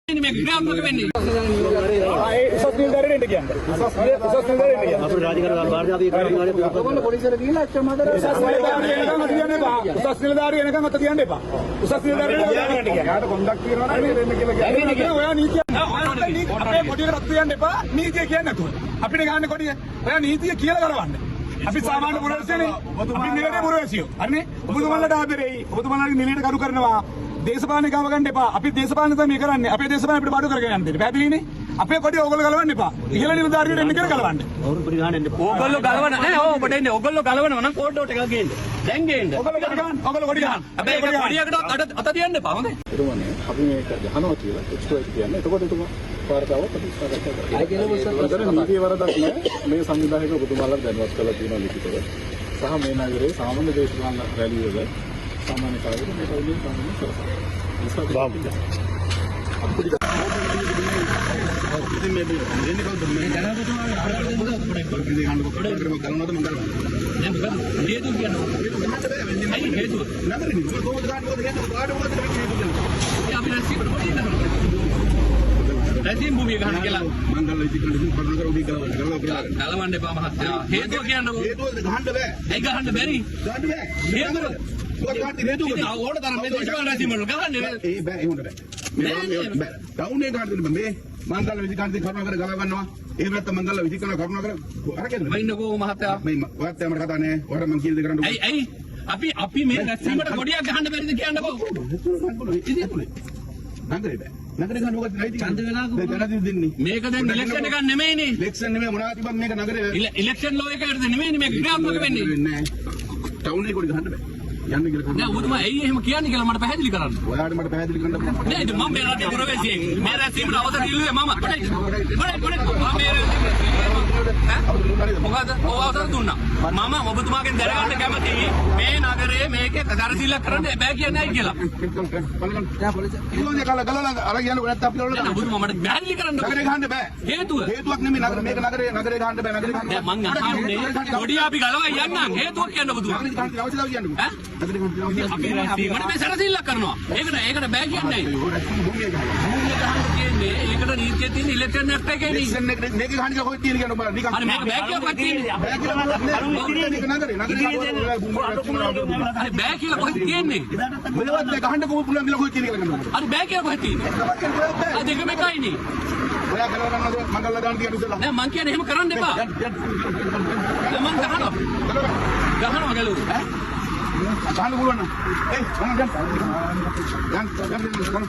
මේ ක්‍රියාත්මක වෙන්නේ. උසස් නිලධාරියෙක් කියන්නේ. උසස් නිලධාරියෙක් කියන්නේ. අපේ රාජකාරී බාහිර අපි ඔයගොල්ලෝ පොලිසියට ගිහිල්ලා එච්චරම හදලා උසස් නිලධාරියෙක් එනකම් අත තියන්න එපා. උසස් නිලධාරියෙක් එනකම් අත තියන්න එපා. උසස් නිලධාරියෙක් කියන්නේ. යාට කොන්ඩක් තියනවා නම් දෙන්න කියලා කියන්නේ. ඔයා නීතිය අපේ කොටියකට අත තියන්න එපා. නීතිය කියන්නේ නැතුව. අපිට ගන්න කොටිය. ඔයා නීතිය කියලා කරවන්න. අපි සාමාන්‍ය පුරවැසියනේ. අපි නිලයේ පුරවැසියෝ. හරිනේ. ඔබතුමාලට ආදරෙයි. ඔබතුමාලගේ නිලයට කරු කරනවා. දේශපාලනේ ගාව ගන්න එපා. අපි දේශපාලන තමයි කරන්නේ. අපේ දේශපාලන අපිට බඩු කරගෙන යන්න දෙන්න. පැහැදිලිනේ? අපේ කොටිය ඕගොල්ලෝ ගලවන්න එපා. ඉහළ නිලධාරියෙක් එන්න කියලා ගලවන්න. අවුරුදු ගහන්න එන්න. ඕගොල්ලෝ ගලවන නෑ. ඔබට එන්නේ. ඕගොල්ලෝ ගලවනවා නම් කෝඩ් එකක් ගේන්න. දැන් ගේන්න. ඔයගොල්ලෝ කොටි ගන්න. ඔයගොල්ලෝ කොටි ගන්න. හැබැයි ඒක පඩියකට අත තියන්න එපා. හොඳයි. එතුමානේ අපි මේක ගහනවා කියලා එක්ස්පර්ට් කියන්නේ. එතකොට එතුමා පාරතාව ප්‍රතිස්ථාපන කරනවා. ආයි කියන මොකක්ද? නීතිය වරදක් නෑ. මේ සංවිධායක ඔබතුමාලා දැනුවත් කරලා තියෙනවා ලිඛිතව. සහ මේ නගරයේ සාමාන්‍ය දේශපාලන රැලි වල සාමාන්‍ය කාර්යවල මේ කවුරුන් සම්මුඛ කරනවා. ඒක බාබුද. අපිට ඉතින් මේ දෙන්නේ කවුද මේ ජනාධිපතිතුමා අපරාධ මොකද පොඩි ගන්න කොට කරනවද මම කරනවා. දැන් මොකද? හේතු කියන්නේ. ඇයි හේතුව? නගරේ නේ කොහොමද ගන්නවද හේතුව කාට මොකද මේ අපි රැස්වීමට පොඩි ඉන්නවා. රැස්වීම භූමිය ගන්න කියලා මංගල විචිකරණ කරුණාකර උඩ කියලා ගලවන්න එපා මහත්තයා. හේතුව කියන්නකෝ. හේතුව ගහන්න බෑ. ඇයි ගහන්න බැරි? ගහන්න බෑ. හේතුව හේතුව ඕන තරම් මේ දේශපාලන රැස්වීම වල ගහන්නේ. ඒ බෑ ඒ හොඳ බෑ. මේ බෑ. ටවුන් එක ගන්න දෙන්න මේ මංගල විචිකරණ කරුණාකර ගලව ගන්නවා. එහෙම නැත්නම් මංගල විචිකරණ කරුණාකර අරගෙන වයින්නකෝ මහත්තයා. මේ ඔයත් මට කතා නෑ. ඔයාලා මං කීයද කරන්න ඕනේ. ඇයි අපි මේ රැස්වීමට කොඩියක් ගහන්න බැරිද කියන්නකෝ. නගරේ බෑ. නගරේ ගන්න ඕක නයිති. ඡන්ද වෙලාවක දැනදී දෙන්නේ. මේක දැන් ඉලෙක්ෂන් එකක් නෙමෙයිනේ. ඉලෙක්ෂන් නෙමෙයි මොනවා තිබ්බත් මේක නගරේ ඉලෙක්ෂන් ලෝ එකකට නෙමෙයිනේ මේක ක්‍රියාත්මක වෙන්නේ. නෑ. ටවුන් එකේ කොඩි ගහන්න බෑ. යන්න කියලා නෑ ඔබතුමා ඇයි එහෙම කියන්නේ කියලා මට පැහැදිලි කරන්න. ඔයාලට මට පැහැදිලි කරන්න බෑ. නෑ මම මේ රටේ පුරවැසියෙක්. මේ රැස්වීමට අවසර ඉල්ලුවේ මම. මොකද ඔය අවසර දුන්නා. මම ඔබතුමාගෙන් දැනගන්න කැමතියි මේ නගරයේ මේකේ දරසිල්ලක් කරන්න බෑ කියන්නේ ඇයි කියලා. ඉතින් ගලලා අර කියන්නේ නැත්නම් අපි වල ඔබතුමා මට පැහැදිලි කරන්න නගරේ ගහන්න බෑ. හේතුව හේතුවක් නෙමෙයි නගර මේක නගරේ ගහන්න බෑ නගරේ ගහන්න. නෑ මං අහන්නේ පොඩි අපි ගලවයි යන්නම් හේතුවක් කියන්න ඔබතුමා. නගරේ ගහන්න අවශ්‍යතාවය කියන්නේ. ඈ අපි රැස්වීමට මේ සරසිල්ලක් කරනවා. ඒකට බෑ කියන්නේ. භූමිය ගහන්න. කියන්නේ ඒකට නීතියේ තියෙන ඉලෙක්ෂන් ඇක්ට් එකේ නේ. ඉලෙක්ෂන් එක මේක ගහන්න කියලා කොහෙද තියෙන්නේ කියලා නිකන්. අර මේක බෑ කියලාවත් තියෙන්නේ. බෑ කියලා නගරේ අර බෑ කියලා කොහෙද තියෙන්නේ? මොනවද ගහන්න පුළුවන් කියලා කොහෙද තියෙන්නේ කියලා. අර බෑ කියලා කොහෙද තියෙන්නේ? අර දෙකම එකයිනේ. ඔයා කරලා ගන්නවද මංගල ගන්න කියන ඉතලා. නෑ මං කියන්නේ එහෙම කරන්න එපා. මං ගහනවා. ගහනවා ගලුව. ගහන්න පුළුවන් නම්. ඒ මම දැන්